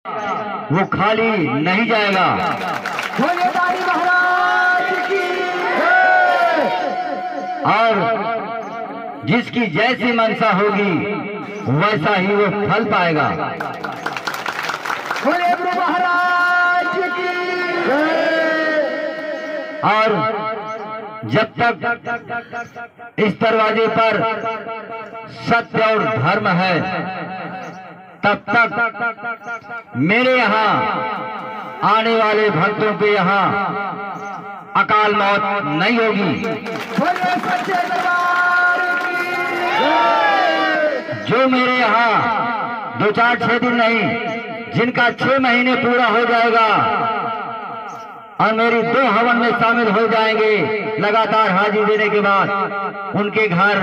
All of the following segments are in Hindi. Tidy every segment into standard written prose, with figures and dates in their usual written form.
वो खाली नहीं जाएगा। और जिसकी जैसी मनसा होगी वैसा ही वो फल पाएगा। और जब तक इस दरवाजे पर सत्य और धर्म है तब तक मेरे यहाँ आने वाले भक्तों के यहाँ अकाल मौत नहीं होगी। जो मेरे यहाँ 2-4-6 दिन नहीं, जिनका 6 महीने पूरा हो जाएगा और मेरी 2 हवन में शामिल हो जाएंगे लगातार हाजिरी देने के बाद, उनके घर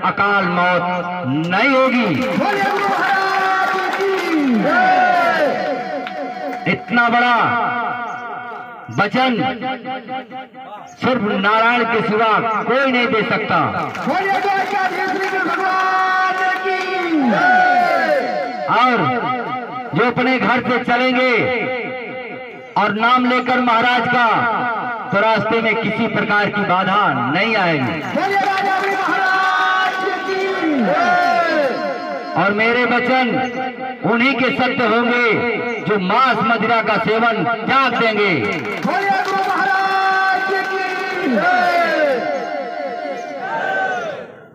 अकाल मौत नहीं होगी। इतना बड़ा वचन सिर्फ नारायण के सिवा कोई नहीं दे सकता। और जो अपने घर से चलेंगे और नाम लेकर महाराज का, तो रास्ते में किसी प्रकार की बाधा नहीं आएगी। और मेरे वचन उन्हीं के सत्य होंगे जो मांस मदिरा का सेवन त्याग देंगे।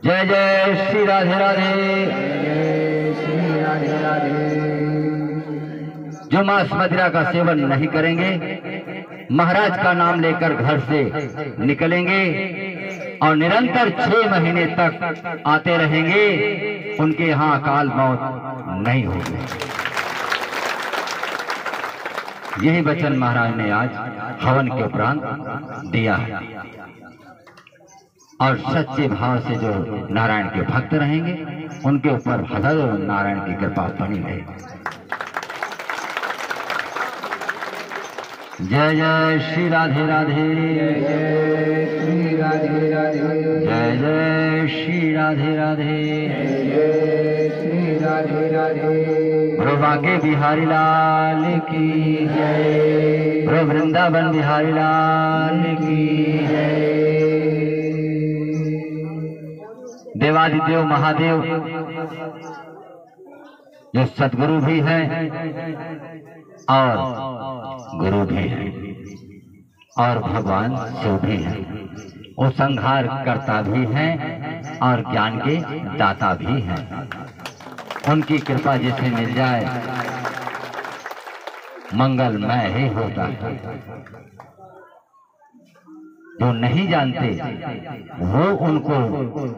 जय जय श्री राधे राधे। जो मांस मदिरा का सेवन नहीं करेंगे, महाराज का नाम लेकर घर से निकलेंगे और निरंतर 6 महीने तक आते रहेंगे, उनके यहाँ अकाल मौत नहीं होगी। यही वचन महाराज ने आज हवन के उपरांत दिया है। और सच्चे भाव से जो नारायण के भक्त रहेंगे उनके ऊपर हजारों नारायण की कृपा बनी रहेगी। जय जय श्री राधे राधे। जय श्री राधे राधे। जय जय श्री राधे राधे। जय श्री राधे राधे। प्रो बांके बिहारी लाल की जय। प्रो वृंदावन बिहारी लाल की जय। देवादिदेव महादेव जो सदगुरु भी हैं और गुरु भी है, और भगवान शिव भी है। वो संहार करता भी हैं और ज्ञान के दाता भी हैं। उनकी कृपा जिसे मिल जाए मंगलमय ही होता है। जो नहीं जानते वो उनको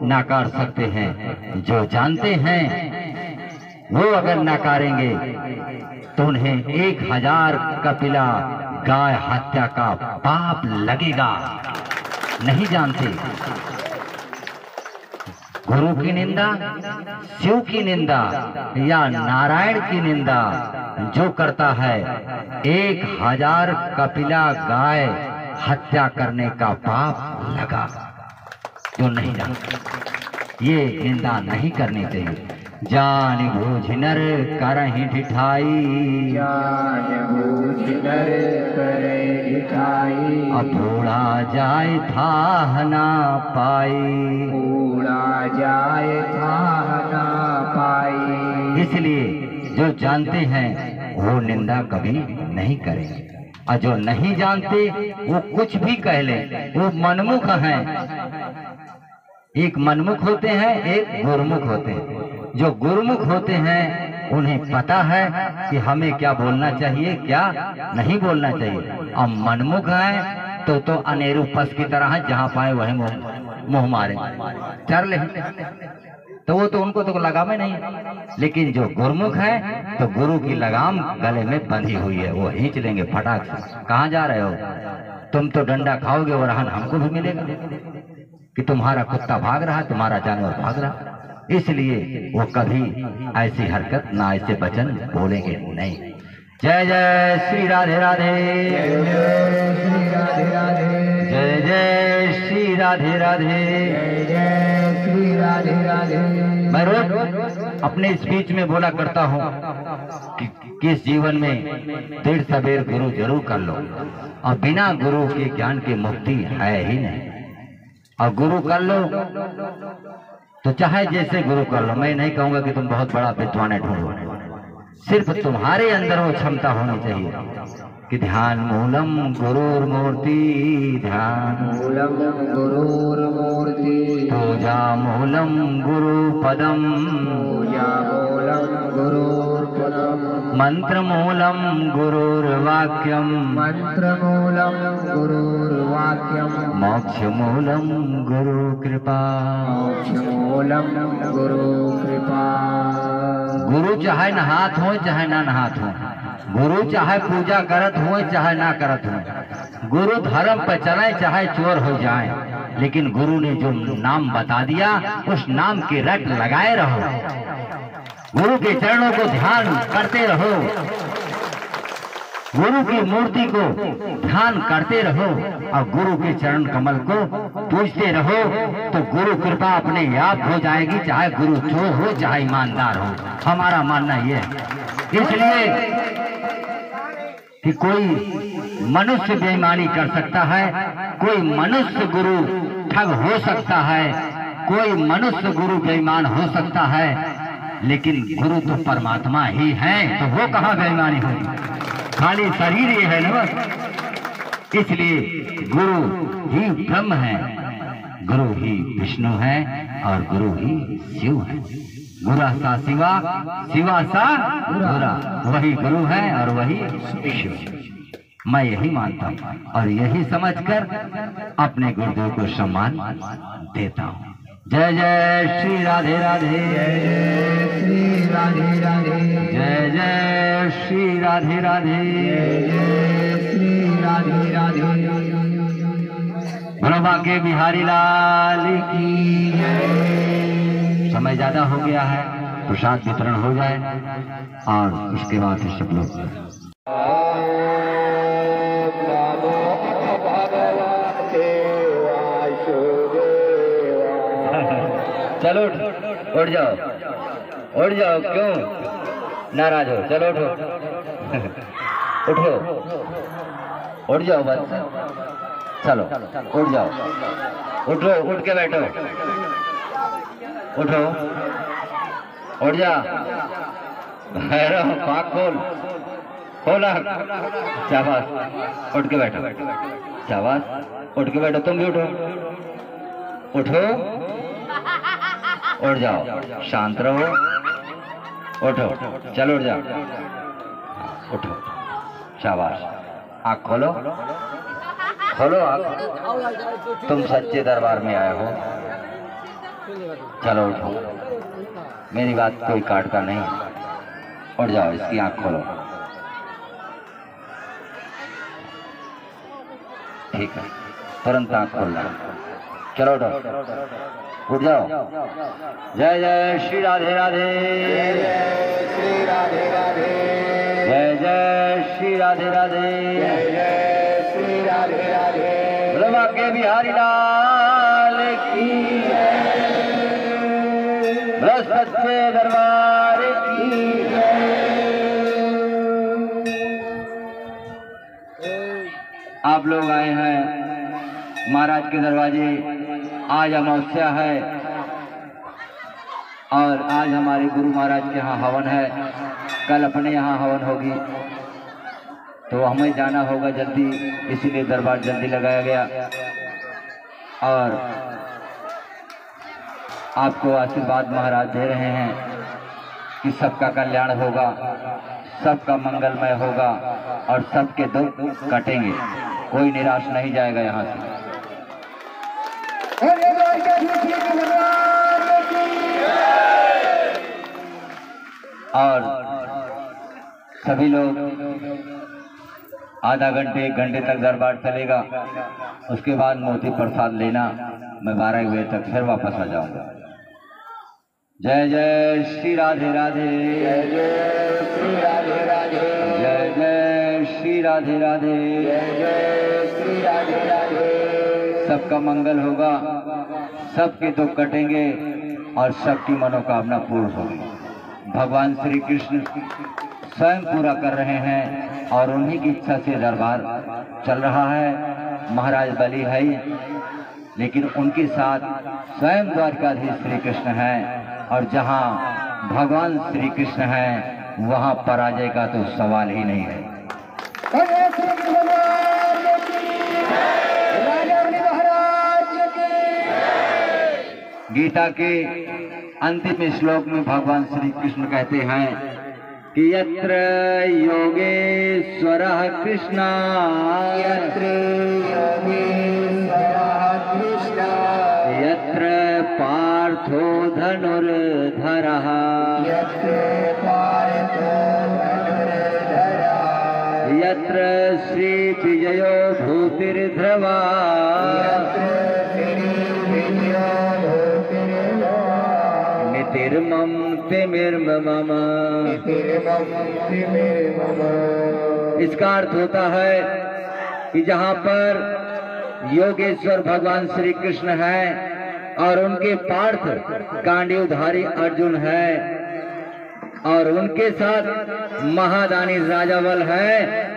नाकार सकते हैं, जो जानते हैं वो अगर नकारेंगे तो उन्हें 1000 कपिला गाय हत्या का पाप लगेगा। नहीं जानते। गुरु की निंदा, शिव की निंदा या नारायण की निंदा जो करता है, 1000 कपिला गाय हत्या करने का पाप लगा। जो नहीं जानते ये निंदा नहीं करनी चाहिए। जान बूझ नर करहि ढिठाई। जान बूझ नर करहि ढिठाई। अबूढ़ा जाए था ना पाई। बूढ़ा जाए था ना पाई। इसलिए जो जानते हैं वो निंदा कभी नहीं करेंगे, और जो नहीं जानते वो कुछ भी कह ले। वो मनमुख हैं। एक मनमुख होते हैं, एक गुरुमुख होते हैं। जो गुरुमुख होते हैं उन्हें पता है कि हमें क्या बोलना चाहिए, क्या नहीं बोलना चाहिए। और मनमुख है तो अनेरू पस की तरह है, जहां पाए वही मुंह मारे चर ले। तो वो तो उनको तो लगाम नहीं। लेकिन जो गुरुमुख है तो गुरु की लगाम गले में बंधी हुई है, वो खींच लेंगे फटाक से। कहाँ जा रहे हो? तुम तो डंडा खाओगे और हमको भी मिलेगा कि तुम्हारा कुत्ता भाग रहा है, तुम्हारा जानवर भाग रहा। इसलिए वो कभी ऐसी हरकत ना, ऐसे वचन बोलेंगे नहीं। जय जय श्री राधे राधे। जय जय श्री राधे राधे। जय जय श्री राधे राधे। जय जय श्री राधे राधे। मैं रोज अपने स्पीच में बोला करता हूँ कि इस जीवन में तीर्थ सबेर गुरु जरूर कर लो, और बिना गुरु के ज्ञान की मुक्ति है ही नहीं। और गुरु कर लो तो चाहे जैसे गुरु कर लो, मैं नहीं कहूंगा कि तुम बहुत बड़ा विद्वान ढूंढो, सिर्फ तुम्हारे अंदर वो क्षमता होनी चाहिए कि ध्यान मूलम गुरुर मूर्ति, ध्यान मूलम गुरुर मूर्ति, पूजा मूलम गुरु पदम, पूजा मूलम गुरुर पदम, मंत्र मूलम गुरुर वाक्यम, मंत्र मूलम गुरुर वाक्यम, मोक्ष मूलम गुरु कृपा, मोक्ष मूलम गुरु कृपा। गुरु चाहे नहात हो चाहे ना नहात हो, गुरु चाहे पूजा करत हो चाहे ना करत हो, गुरु धर्म पर चले चाहे चोर हो जाए, लेकिन गुरु ने जो नाम बता दिया उस नाम की रट लगाए रहो, गुरु के चरणों को ध्यान करते रहो, गुरु की मूर्ति को ध्यान करते रहो और गुरु के चरण कमल को पूजते रहो, तो गुरु कृपा अपने आप हो जाएगी, चाहे गुरु चोर हो चाहे ईमानदार हो। हमारा मानना यह है। इसलिए कि कोई मनुष्य बेईमानी कर सकता है, कोई मनुष्य गुरु ठग हो सकता है, कोई मनुष्य गुरु बेईमान हो सकता है, लेकिन गुरु तो परमात्मा ही है, तो वो कहाँ बेईमानी होगी, खाली शरीर ही है ना। इसलिए गुरु ही ब्रह्म है, गुरु ही विष्णु है और गुरु ही शिव है। गुरा सा शिवा, शिवा सा गुरा, वही गुरु है और वही शिव। मैं यही मानता हूँ और यही समझकर अपने गुरुदेव को सम्मान देता हूँ। जय जय श्री राधे राधे, जय श्री राधे राधे, जय जय श्री राधे राधे, जय श्री राधे राधे। भोला के बिहारी लाल की जय। समय ज्यादा हो गया है, प्रसाद वितरण हो जाए और उसके बाद फिर सब लोग चलो उठ जाओ, उठ जाओ, क्यों नाराज हो, चलो उठो उठो, उठ जाओ बस, चलो उठ जाओ, उठो, उठ के बैठो, उठो, उठ जा, पाक खोल, खोला, शाबाश, उठ के बैठो, शाबाश, उठ के बैठो, तुम भी उठो, उठो, उठ जाओ, शांत रहो, उठो, चलो उठ जाओ, उठो, शाबाश, आँख खोलो, खोलो आँख, तुम सच्चे दरबार में आए हो, चलो उठो, मेरी बात कोई काटता नहीं, उठ जाओ, इसकी आँख खोलो, ठीक है, तुरंत आँख खोलना, चलो उठो, उठ जाओ। जय जय श्री राधे राधे, जय श्री राधे राधे, जय जय श्री राधे राधे, जय श्री राधे राधे। ब्रह्मा के बिहारी लाल की जय, सच्चे दरबार की जय। आप लोग आए हैं महाराज के दरवाजे, आज अमावस्या है और आज हमारे गुरु महाराज के यहाँ हवन है, कल अपने यहाँ हवन होगी, तो हमें जाना होगा जल्दी, इसीलिए दरबार जल्दी लगाया गया। और आपको आशीर्वाद महाराज दे रहे हैं कि सबका कल्याण होगा, सबका मंगलमय होगा और सबके दुख कटेंगे, कोई निराश नहीं जाएगा यहाँ से। और सभी लोग आधा घंटे 1 घंटे तक दरबार चलेगा, उसके बाद मोती प्रसाद लेना, मैं 12 बजे तक फिर वापस आ जाऊंगा। जय जय श्री राधे राधे, जय जय श्री राधे राधे, जय जय श्री राधे राधे, जय जय श्री राधे राधे। सबका मंगल होगा, सबके दुख कटेंगे और सबकी मनोकामना पूर्ण होगी। भगवान श्री कृष्ण स्वयं पूरा कर रहे हैं और उन्हीं की इच्छा से दरबार चल रहा है। महाराज बलि है, लेकिन उनके साथ स्वयं द्वारकाधीश श्री कृष्ण हैं, और जहां भगवान श्री कृष्ण हैं वहां पराजय का तो सवाल ही नहीं है। गीता के अंतिम श्लोक में भगवान श्री कृष्ण कहते हैं कि यत्र योगेश्वरः कृष्ण, यत्र योगेश्वरः कृष्ण, यत्र पार्थो धनुर्धरः, यत्र पार्थो धनुर्धरः, यत्र श्रीविजयो भूतिर्ध्रुवा, यत्र श्रीविजयो भूतिर्ध्रुवा, नितिर्मम तिमिर्मम। इसका अर्थ होता है कि जहाँ पर योगेश्वर भगवान श्री कृष्ण है और उनके पार्थ गांडीवधारी अर्जुन है और उनके साथ महादानी राजा बल है,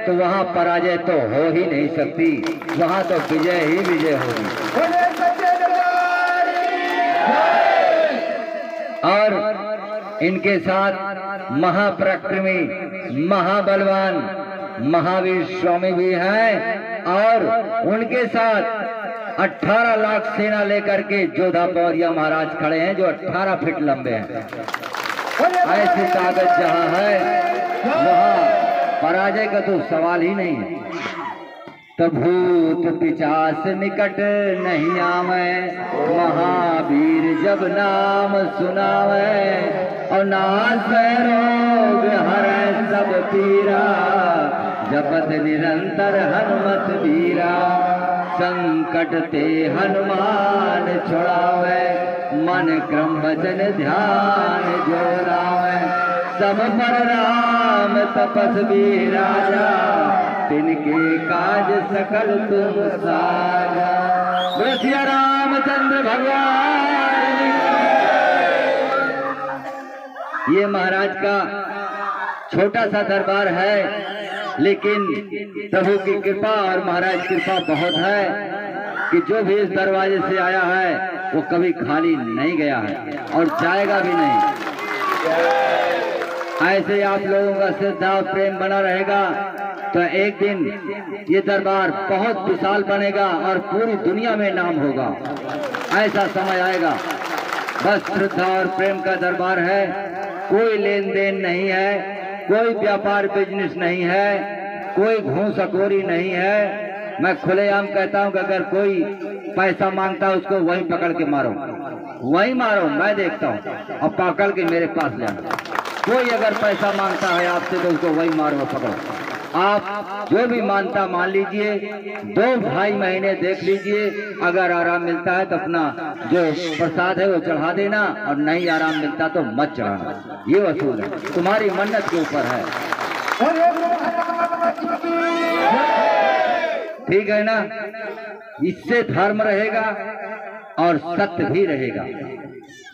तो वहाँ पराजय तो हो ही नहीं सकती, वहाँ तो विजय ही विजय होगी। और इनके साथ महापराक्रमी महाबलवान महावीर स्वामी भी हैं, और उनके साथ 18 लाख सेना लेकर के जोधा पौरिया महाराज खड़े हैं जो 18 फीट लंबे हैं। ऐसी ताकत जहां है वहां पराजय का तो सवाल ही नहीं है। तो भूत पिचास निकट नहीं आवे, महावीर जब नाम सुनावे, और नाश रोग हरै सब पीरा, जपत निरंतर हनुमत वीरा, संकट ते हनुमान छुड़ावे, मन क्रम वचन ध्यान जोड़ावे, सब पर राम तपस्वी राजा, तिनके काज सकल तुम साजा। श्री रामचंद्र भगवान। ये महाराज का छोटा सा दरबार है, लेकिन प्रभु की कृपा और महाराज की कृपा बहुत है कि जो भी इस दरवाजे से आया है वो कभी खाली नहीं गया है और जाएगा भी नहीं। ऐसे आप लोगों का श्रद्धा और प्रेम बना रहेगा तो एक दिन ये दरबार बहुत विशाल बनेगा और पूरी दुनिया में नाम होगा। ऐसा समय आएगा। बस श्रद्धा और प्रेम का दरबार है, कोई लेन देन नहीं है, कोई व्यापार बिजनेस नहीं है, कोई घूसखोरी नहीं है। मैं खुलेआम कहता हूं कि अगर कोई पैसा मांगता है उसको वहीं पकड़ के मारो, वहीं मारो, मैं देखता हूं, और पकड़ के मेरे पास जाना। कोई अगर पैसा मांगता है आपसे तो उसको वहीं मारो और पकड़ो। आप जो भी मानता मान लीजिए, 2-2.5 महीने देख लीजिए, अगर आराम मिलता है तो अपना जो प्रसाद है वो चढ़ा देना, और नहीं आराम मिलता तो मत चढ़ाना। ये वसूल है, तुम्हारी मन्नत के ऊपर है। ठीक है ना? इससे धर्म रहेगा और सत्य भी रहेगा।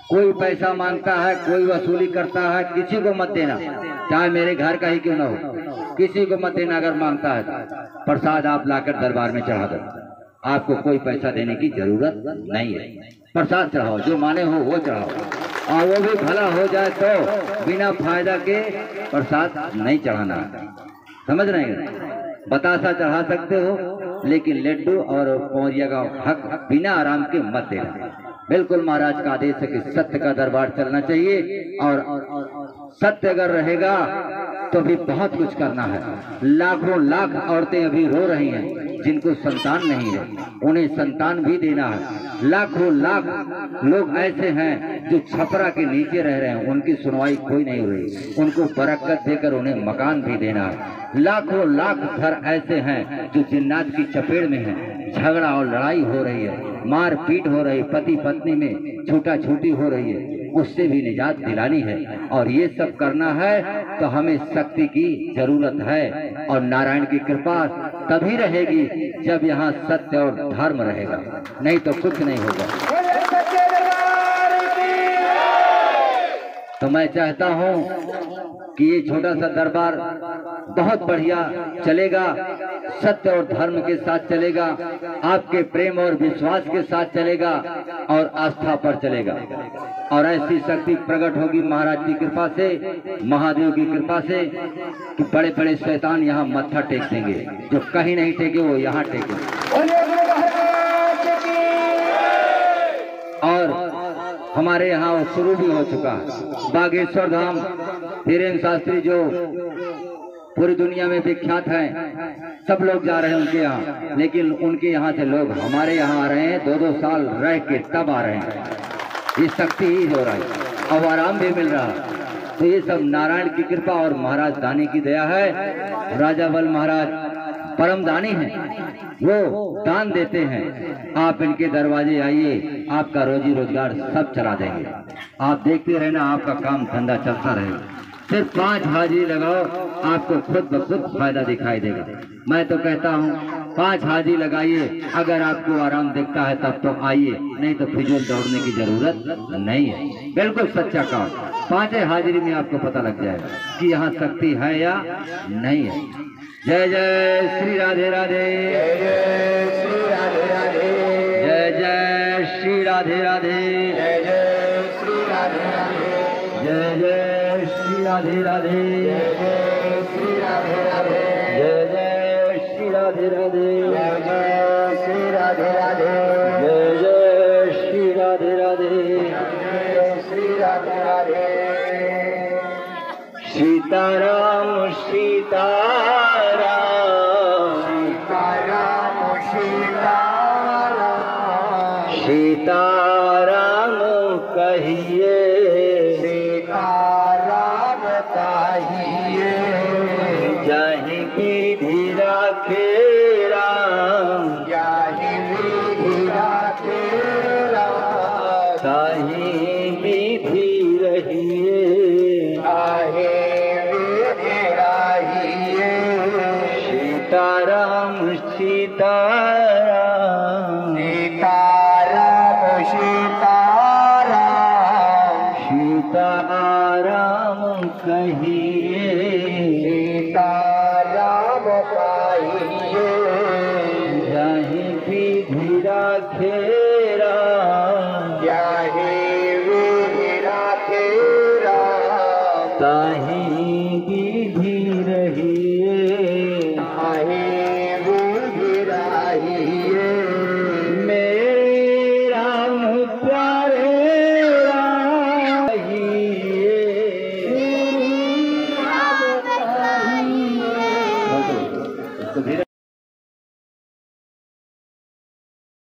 कोई पैसा मांगता है, कोई वसूली करता है, किसी को मत देना, चाहे मेरे घर का ही क्यों ना हो, किसी को मत देना। अगर मांगता है प्रसाद आप लाकर दरबार में चढ़ा दो, आपको कोई पैसा देने की जरूरत नहीं है। प्रसाद चढ़ाओ, जो माने हो वो चढ़ाओ, और वो भी भला हो जाए तो बिना फायदा के प्रसाद नहीं चढ़ाना। समझ रहे हैं? बतासा चढ़ा सकते हो, लेकिन लड्डू और पौरिया का हक बिना आराम के मत देना। बिल्कुल महाराज का आदेश है कि सत्य का दरबार चलना चाहिए, और सत्य अगर रहेगा तो भी बहुत कुछ करना है। लाखों लाख औरतें अभी रो रही हैं जिनको संतान नहीं है, उन्हें संतान भी देना है। लाखों लाख लोग ऐसे हैं जो छपरा के नीचे रह रहे हैं, उनकी सुनवाई कोई नहीं हो रही, उनको बरकत देकर उन्हें मकान भी देना है। लाखों लाख घर ऐसे हैं जो जिन्नात की चपेट में हैं, झगड़ा और लड़ाई हो रही है, मारपीट हो रही, पति पत्नी में छूटा छूटी हो रही है, उससे भी निजात दिलानी है। और ये सब करना है तो हमें शक्ति की जरूरत है, और नारायण की कृपा तभी रहेगी जब यहाँ सत्य और धर्म रहेगा, नहीं तो कुछ नहीं होगा। तो मैं चाहता हूँ कि ये छोटा सा दरबार बहुत बढ़िया चलेगा, सत्य और धर्म के साथ चलेगा, आपके प्रेम और विश्वास के साथ चलेगा और आस्था पर चलेगा। और ऐसी शक्ति प्रकट होगी महाराज की कृपा से, महादेव की कृपा से, कि बड़े बड़े शैतान यहाँ मत्था टेक देंगे, जो कहीं नहीं टेके वो यहाँ टेके। और हमारे यहाँ वो शुरू भी हो चुका है। बागेश्वर धाम धीरेन्द्र शास्त्री जो पूरी दुनिया में विख्यात हैं, सब लोग जा रहे हैं उनके यहाँ, लेकिन उनके यहाँ से लोग हमारे यहाँ आ रहे हैं, 2-2 साल रह के तब आ रहे हैं। ये शक्ति ही हो रहा है, अब आराम भी मिल रहा है। तो ये सब नारायण की कृपा और महाराज दानी की दया है। राजा बल महाराज परम दानी हैं, वो दान देते हैं। आप इनके दरवाजे आइए, आपका रोजी रोजगार सब चला देंगे। आप देखते रहना, आपका काम धंधा चलता रहेगा। सिर्फ 5 हाजिरी लगाओ, आपको खुद ब खुद फायदा दिखाई देगा। मैं तो कहता हूँ 5 हाजिरी लगाइए, अगर आपको आराम दिखता है तब तो आइए, नहीं तो फिजूल दौड़ने की जरूरत नहीं है। बिल्कुल सच्चा काम, 5 हाजिरी में आपको पता लग जाएगा कि यहाँ शक्ति है या नहीं है। जय जय श्री राधे राधे, जय जय श्री राधे राधे, जय जय श्री राधे राधे, जय जय श्री राधे राधे, जय जय श्री राधे राधे, जय जय श्री राधे राधे, जय जय श्री राधे राधे, जय जय श्री राधे राधे, जय जय श्री राधे राधे, जय श्री राधे राधे। सीताराम सीताराम, सीताराम सीताराम, सीताराम कहिए, सीताराम कहिए, जहीं विधि राखे राम, जाहि विधि राखे राम, ताहीं विधि रहिए। आहे विधि राहिए। सीताराम सीताराम, सीताराम सीताराम, सीताराम कहिए, सीताराम कहिए, जहीं विधि राखे राम, जाहि विधि राखे राम, ताहीं विधि रहिए। आहे विधि राहिए। मेरे राम प्यारे राम कहिए। राम कहिए। इसको धीरे